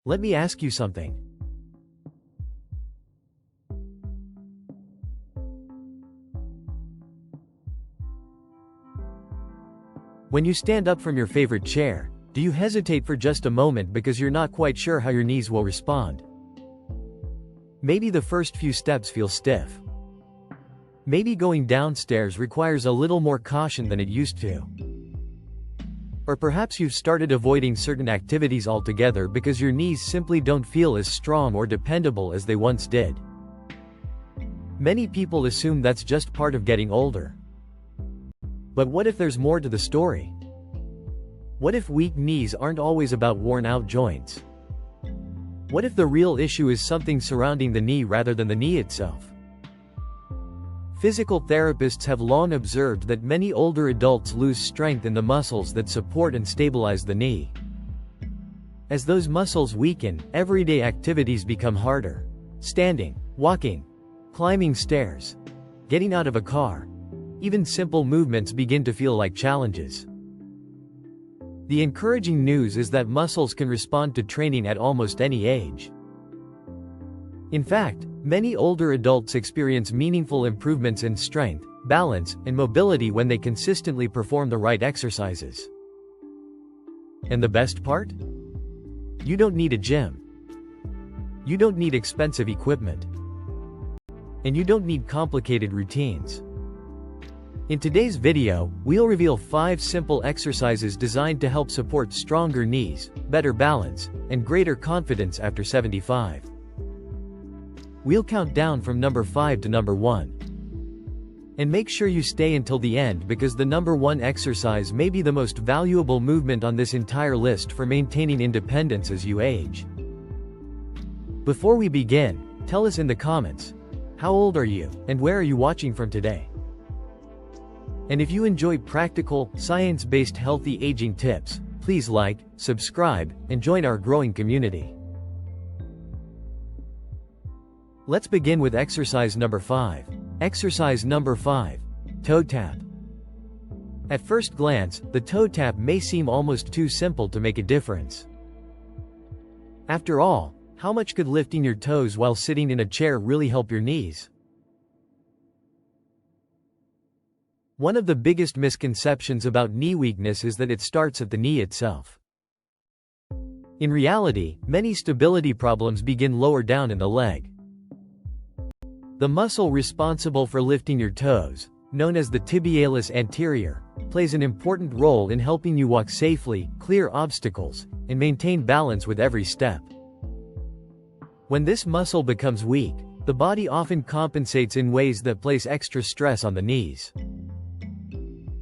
Let me ask you something. When you stand up from your favorite chair, do you hesitate for just a moment because you're not quite sure how your knees will respond? Maybe the first few steps feel stiff. Maybe going downstairs requires a little more caution than it used to. Or perhaps you've started avoiding certain activities altogether because your knees simply don't feel as strong or dependable as they once did. Many people assume that's just part of getting older. But what if there's more to the story? What if weak knees aren't always about worn-out joints? What if the real issue is something surrounding the knee rather than the knee itself? Physical therapists have long observed that many older adults lose strength in the muscles that support and stabilize the knee. As those muscles weaken, everyday activities become harder. Standing, walking, climbing stairs, getting out of a car. Even simple movements begin to feel like challenges. The encouraging news is that muscles can respond to training at almost any age. In fact, many older adults experience meaningful improvements in strength, balance, and mobility when they consistently perform the right exercises. And the best part? You don't need a gym. You don't need expensive equipment. And you don't need complicated routines. In today's video, we'll reveal 5 simple exercises designed to help support stronger knees, better balance, and greater confidence after 75. We'll count down from number 5 to number 1. And make sure you stay until the end because the number 1 exercise may be the most valuable movement on this entire list for maintaining independence as you age. Before we begin, tell us in the comments, how old are you, and where are you watching from today? And if you enjoy practical, science-based healthy aging tips, please like, subscribe, and join our growing community. Let's begin with exercise number 5. Exercise number 5. Toe tap. At first glance, the toe tap may seem almost too simple to make a difference. After all, how much could lifting your toes while sitting in a chair really help your knees? One of the biggest misconceptions about knee weakness is that it starts at the knee itself. In reality, many stability problems begin lower down in the leg. The muscle responsible for lifting your toes, known as the tibialis anterior, plays an important role in helping you walk safely, clear obstacles, and maintain balance with every step. When this muscle becomes weak, the body often compensates in ways that place extra stress on the knees.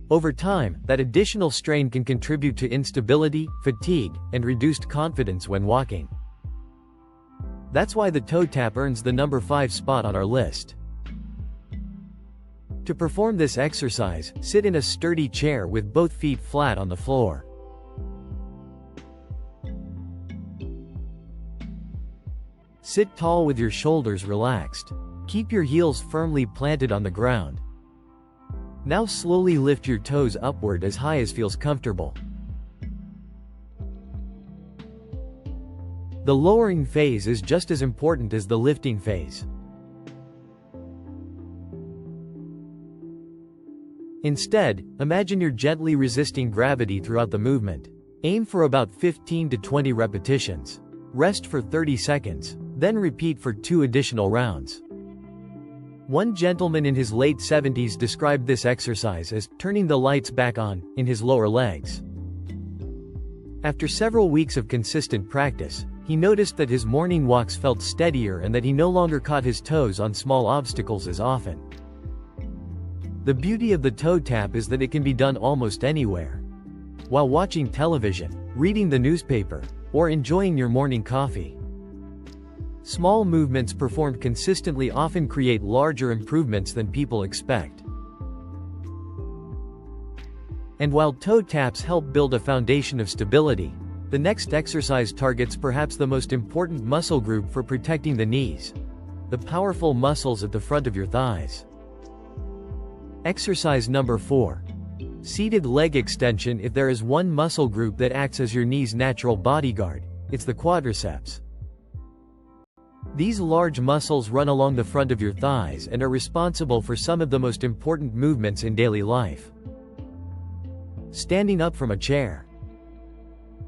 Over time, that additional strain can contribute to instability, fatigue, and reduced confidence when walking. That's why the toe tap earns the number 5 spot on our list. To perform this exercise, sit in a sturdy chair with both feet flat on the floor. Sit tall with your shoulders relaxed. Keep your heels firmly planted on the ground. Now slowly lift your toes upward as high as feels comfortable. The lowering phase is just as important as the lifting phase. Instead, imagine you're gently resisting gravity throughout the movement. Aim for about 15 to 20 repetitions. Rest for 30 seconds, then repeat for 2 additional rounds. One gentleman in his late 70s described this exercise as turning the lights back on in his lower legs. After several weeks of consistent practice, he noticed that his morning walks felt steadier and that he no longer caught his toes on small obstacles as often. The beauty of the toe tap is that it can be done almost anywhere. While watching television, reading the newspaper, or enjoying your morning coffee. Small movements performed consistently often create larger improvements than people expect. And while toe taps help build a foundation of stability, the next exercise targets perhaps the most important muscle group for protecting the knees: the powerful muscles at the front of your thighs. Exercise number 4. Seated leg extension. If there is one muscle group that acts as your knee's natural bodyguard, it's the quadriceps. These large muscles run along the front of your thighs and are responsible for some of the most important movements in daily life. Standing up from a chair,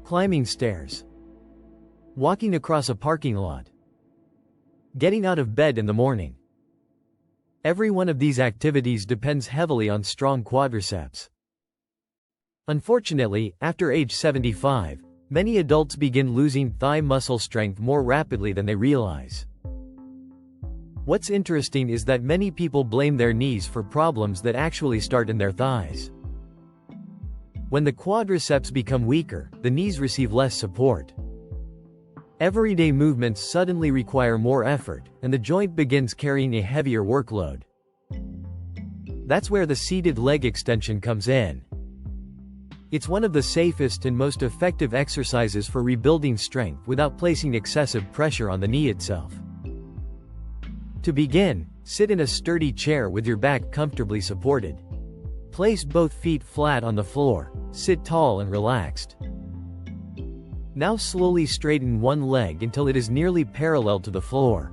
climbing stairs, walking across a parking lot, getting out of bed in the morning. Every one of these activities depends heavily on strong quadriceps. Unfortunately, after age 75, many adults begin losing thigh muscle strength more rapidly than they realize. What's interesting is that many people blame their knees for problems that actually start in their thighs. When the quadriceps become weaker, the knees receive less support. Everyday movements suddenly require more effort, and the joint begins carrying a heavier workload. That's where the seated leg extension comes in. It's one of the safest and most effective exercises for rebuilding strength without placing excessive pressure on the knee itself. To begin, sit in a sturdy chair with your back comfortably supported. Place both feet flat on the floor, sit tall and relaxed. Now slowly straighten one leg until it is nearly parallel to the floor.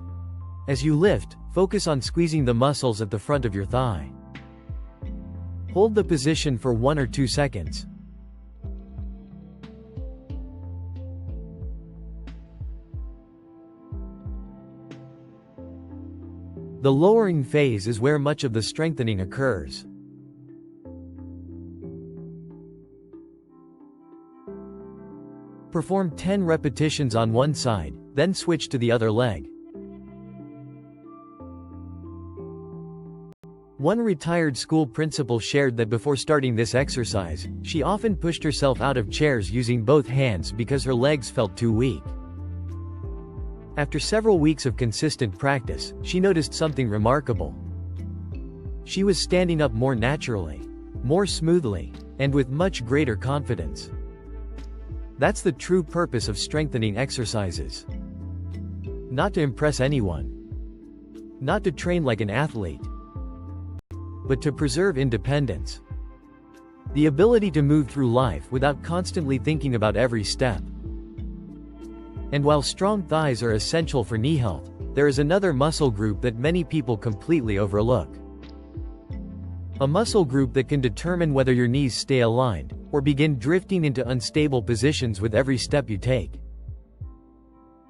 As you lift, focus on squeezing the muscles at the front of your thigh. Hold the position for 1 or 2 seconds. The lowering phase is where much of the strengthening occurs. Perform 10 repetitions on one side, then switch to the other leg. One retired school principal shared that before starting this exercise, she often pushed herself out of chairs using both hands because her legs felt too weak. After several weeks of consistent practice, she noticed something remarkable. She was standing up more naturally, more smoothly, and with much greater confidence. That's the true purpose of strengthening exercises. Not to impress anyone. Not to train like an athlete. But to preserve independence. The ability to move through life without constantly thinking about every step. And while strong thighs are essential for knee health, there is another muscle group that many people completely overlook. A muscle group that can determine whether your knees stay aligned, or begin drifting into unstable positions with every step you take.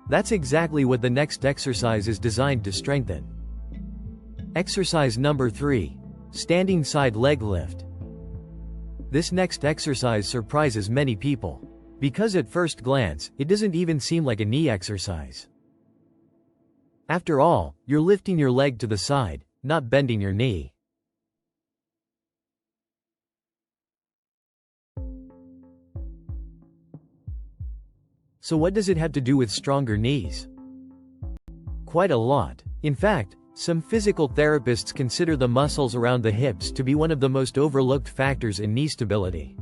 That's exactly what the next exercise is designed to strengthen. Exercise number 3. Standing side leg lift. This next exercise surprises many people. Because at first glance, it doesn't even seem like a knee exercise. After all, you're lifting your leg to the side, not bending your knee. So what does it have to do with stronger knees? Quite a lot. In fact, some physical therapists consider the muscles around the hips to be one of the most overlooked factors in knee stability.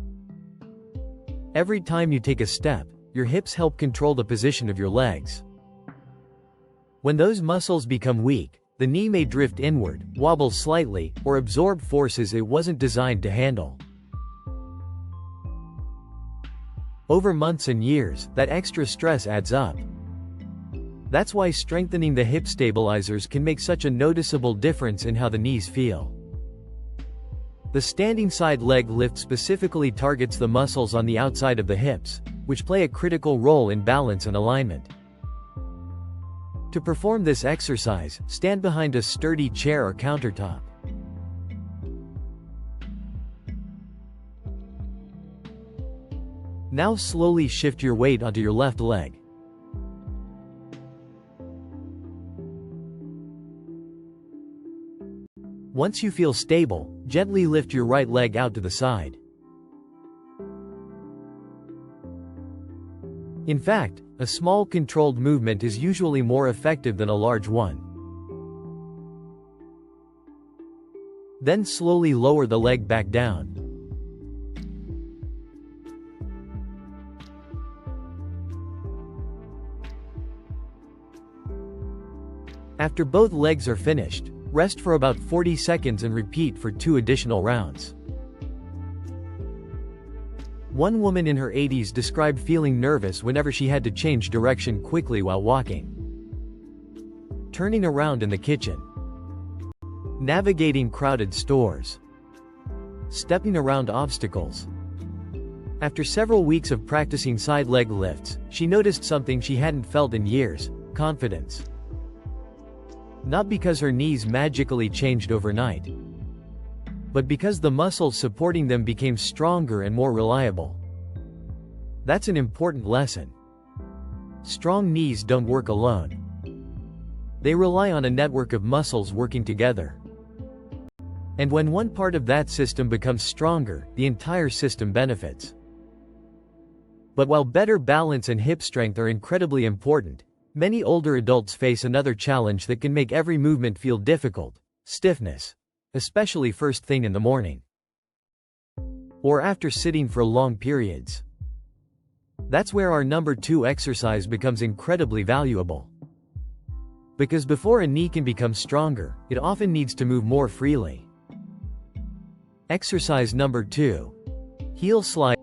Every time you take a step, your hips help control the position of your legs. When those muscles become weak, the knee may drift inward, wobble slightly, or absorb forces it wasn't designed to handle. Over months and years, that extra stress adds up. That's why strengthening the hip stabilizers can make such a noticeable difference in how the knees feel. The standing side leg lift specifically targets the muscles on the outside of the hips, which play a critical role in balance and alignment. To perform this exercise, stand behind a sturdy chair or countertop. Now slowly shift your weight onto your left leg. Once you feel stable, gently lift your right leg out to the side. In fact, a small controlled movement is usually more effective than a large one. Then slowly lower the leg back down. After both legs are finished, rest for about 40 seconds and repeat for 2 additional rounds. One woman in her 80s described feeling nervous whenever she had to change direction quickly while walking, turning around in the kitchen, navigating crowded stores, stepping around obstacles. After several weeks of practicing side leg lifts, she noticed something she hadn't felt in years: confidence. Not because her knees magically changed overnight, but because the muscles supporting them became stronger and more reliable. That's an important lesson. Strong knees don't work alone. They rely on a network of muscles working together. And when one part of that system becomes stronger, the entire system benefits. But while better balance and hip strength are incredibly important, many older adults face another challenge that can make every movement feel difficult: stiffness. Especially first thing in the morning, or after sitting for long periods. That's where our number 2 exercise becomes incredibly valuable. Because before a knee can become stronger, it often needs to move more freely. Exercise number 2. Heel slide.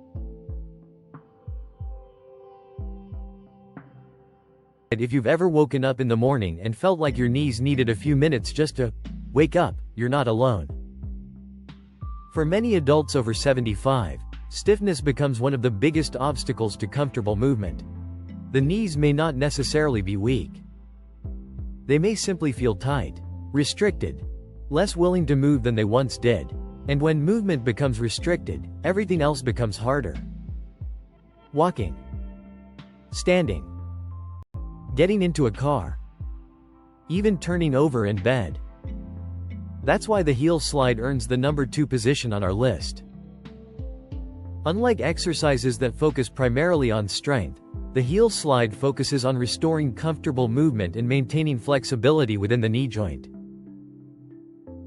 If you've ever woken up in the morning and felt like your knees needed a few minutes just to wake up, you're not alone. For many adults over 75, stiffness becomes one of the biggest obstacles to comfortable movement. The knees may not necessarily be weak. They may simply feel tight, restricted, less willing to move than they once did. And when movement becomes restricted, everything else becomes harder. Walking, standing, getting into a car, even turning over in bed. That's why the heel slide earns the number 2 position on our list. Unlike exercises that focus primarily on strength, the heel slide focuses on restoring comfortable movement and maintaining flexibility within the knee joint.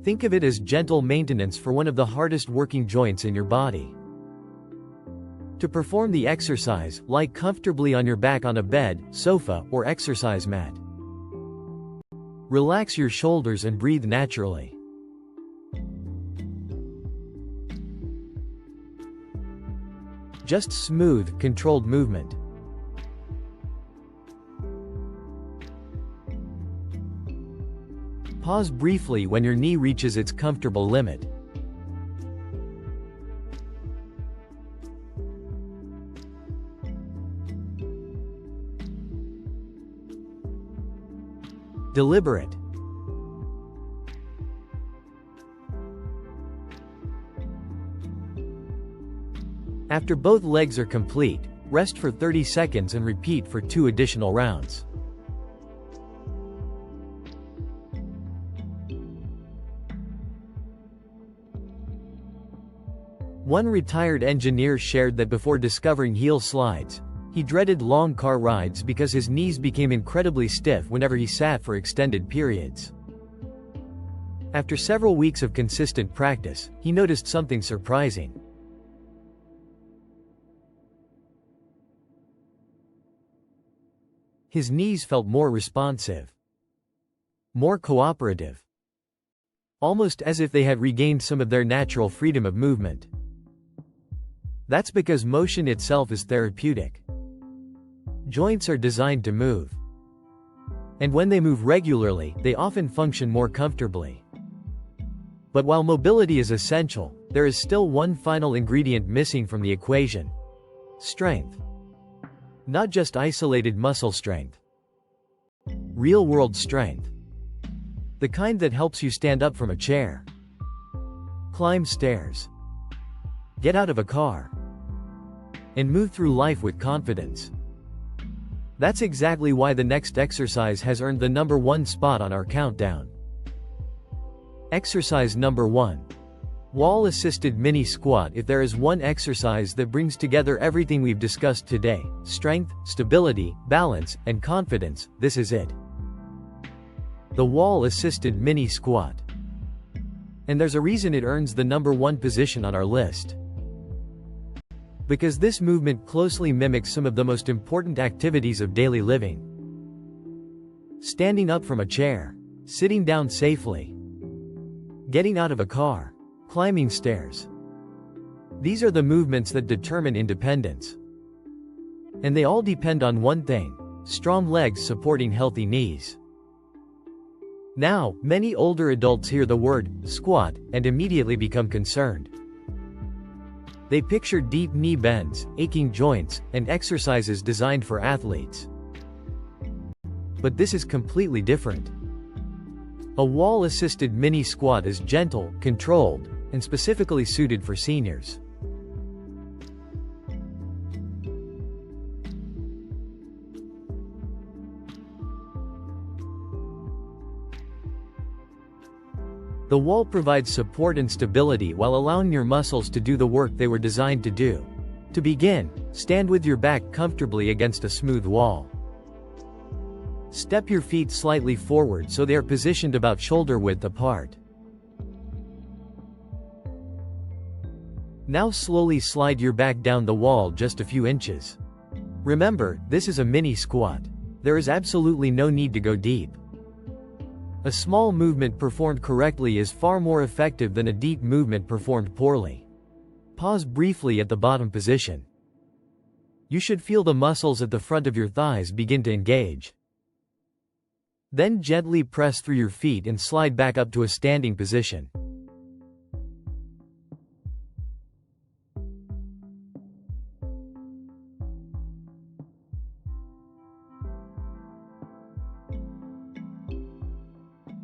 Think of it as gentle maintenance for one of the hardest working joints in your body. To perform the exercise, lie comfortably on your back on a bed, sofa, or exercise mat. Relax your shoulders and breathe naturally. Just smooth, controlled movement. Pause briefly when your knee reaches its comfortable limit. Deliberate. After both legs are complete, rest for 30 seconds and repeat for 2 additional rounds. One retired engineer shared that before discovering heel slides, he dreaded long car rides because his knees became incredibly stiff whenever he sat for extended periods. After several weeks of consistent practice, he noticed something surprising. His knees felt more responsive, more cooperative, almost as if they had regained some of their natural freedom of movement. That's because motion itself is therapeutic. Joints are designed to move. And when they move regularly, they often function more comfortably. But while mobility is essential, there is still one final ingredient missing from the equation: strength. Not just isolated muscle strength. Real-world strength. The kind that helps you stand up from a chair, climb stairs, get out of a car, and move through life with confidence. That's exactly why the next exercise has earned the number 1 spot on our countdown. Exercise number 1. Wall-assisted mini squat. If there is one exercise that brings together everything we've discussed today: strength, stability, balance, and confidence, this is it. The wall-assisted mini squat. And there's a reason it earns the number 1 position on our list. Because this movement closely mimics some of the most important activities of daily living. Standing up from a chair, sitting down safely, getting out of a car, climbing stairs. These are the movements that determine independence. And they all depend on one thing: strong legs supporting healthy knees. Now, many older adults hear the word squat and immediately become concerned. They picture deep knee bends, aching joints, and exercises designed for athletes. But this is completely different. A wall-assisted mini squat is gentle, controlled, and specifically suited for seniors. The wall provides support and stability while allowing your muscles to do the work they were designed to do. To begin, stand with your back comfortably against a smooth wall. Step your feet slightly forward so they are positioned about shoulder width apart. Now slowly slide your back down the wall just a few inches. Remember, this is a mini squat. There is absolutely no need to go deep. A small movement performed correctly is far more effective than a deep movement performed poorly. Pause briefly at the bottom position. You should feel the muscles at the front of your thighs begin to engage. Then gently press through your feet and slide back up to a standing position.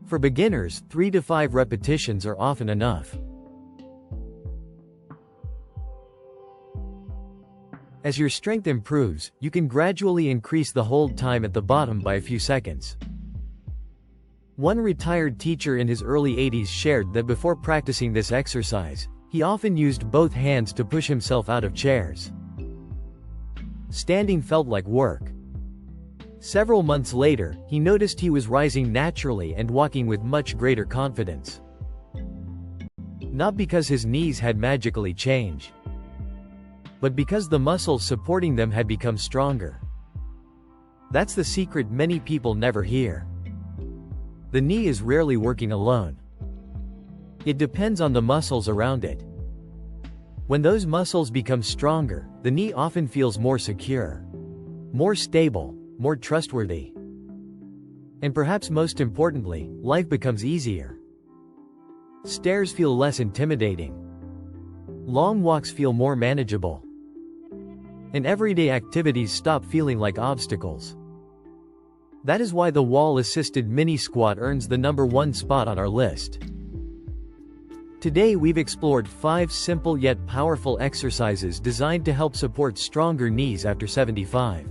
For beginners, 3 to 5 repetitions are often enough. As your strength improves, you can gradually increase the hold time at the bottom by a few seconds. One retired teacher in his early 80s shared that before practicing this exercise, he often used both hands to push himself out of chairs. Standing felt like work. Several months later, he noticed he was rising naturally and walking with much greater confidence. Not because his knees had magically changed, but because the muscles supporting them had become stronger. That's the secret many people never hear. The knee is rarely working alone. It depends on the muscles around it. When those muscles become stronger, the knee often feels more secure, more stable, more trustworthy. And perhaps most importantly, life becomes easier. Stairs feel less intimidating. Long walks feel more manageable. And everyday activities stop feeling like obstacles. That is why the wall-assisted mini squat earns the #1 spot on our list. Today we've explored 5 simple yet powerful exercises designed to help support stronger knees after 75.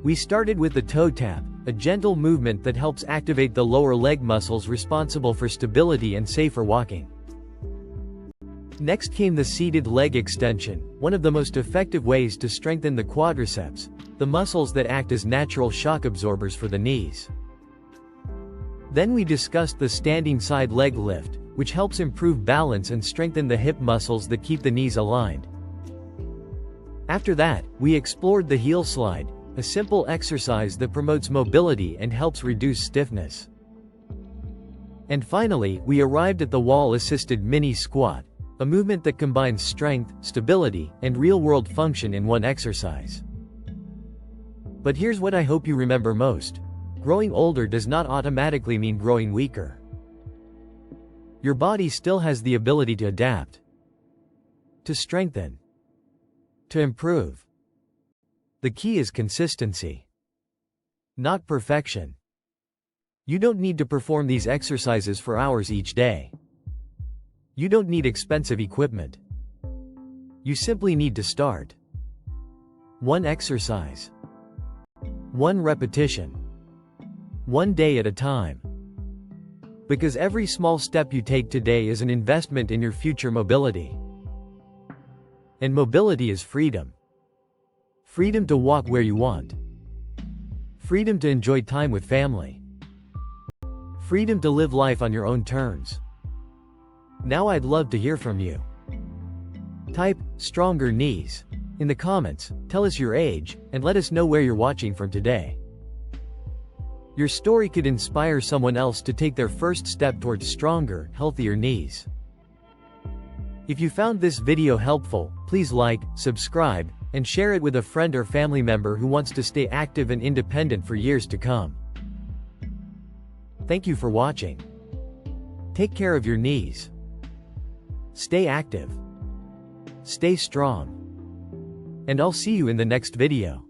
We started with the toe tap, a gentle movement that helps activate the lower leg muscles responsible for stability and safer walking. Next came the seated leg extension, one of the most effective ways to strengthen the quadriceps, the muscles that act as natural shock absorbers for the knees. Then we discussed the standing side leg lift, which helps improve balance and strengthen the hip muscles that keep the knees aligned. After that, we explored the heel slide, a simple exercise that promotes mobility and helps reduce stiffness. And finally, we arrived at the wall-assisted mini squat, a movement that combines strength, stability, and real-world function in one exercise. But here's what I hope you remember most. Growing older does not automatically mean growing weaker. Your body still has the ability to adapt, to strengthen, to improve. The key is consistency, not perfection. You don't need to perform these exercises for hours each day. You don't need expensive equipment. You simply need to start. One exercise, one repetition, one day at a time. Because every small step you take today is an investment in your future mobility. And mobility is freedom. Freedom to walk where you want. Freedom to enjoy time with family. Freedom to live life on your own terms. Now I'd love to hear from you. Type "stronger knees" in the comments, tell us your age, and let us know where you're watching from today. Your story could inspire someone else to take their first step towards stronger, healthier knees. If you found this video helpful, please like, subscribe, and share it with a friend or family member who wants to stay active and independent for years to come. Thank you for watching. Take care of your knees. Stay active. Stay strong. And I'll see you in the next video.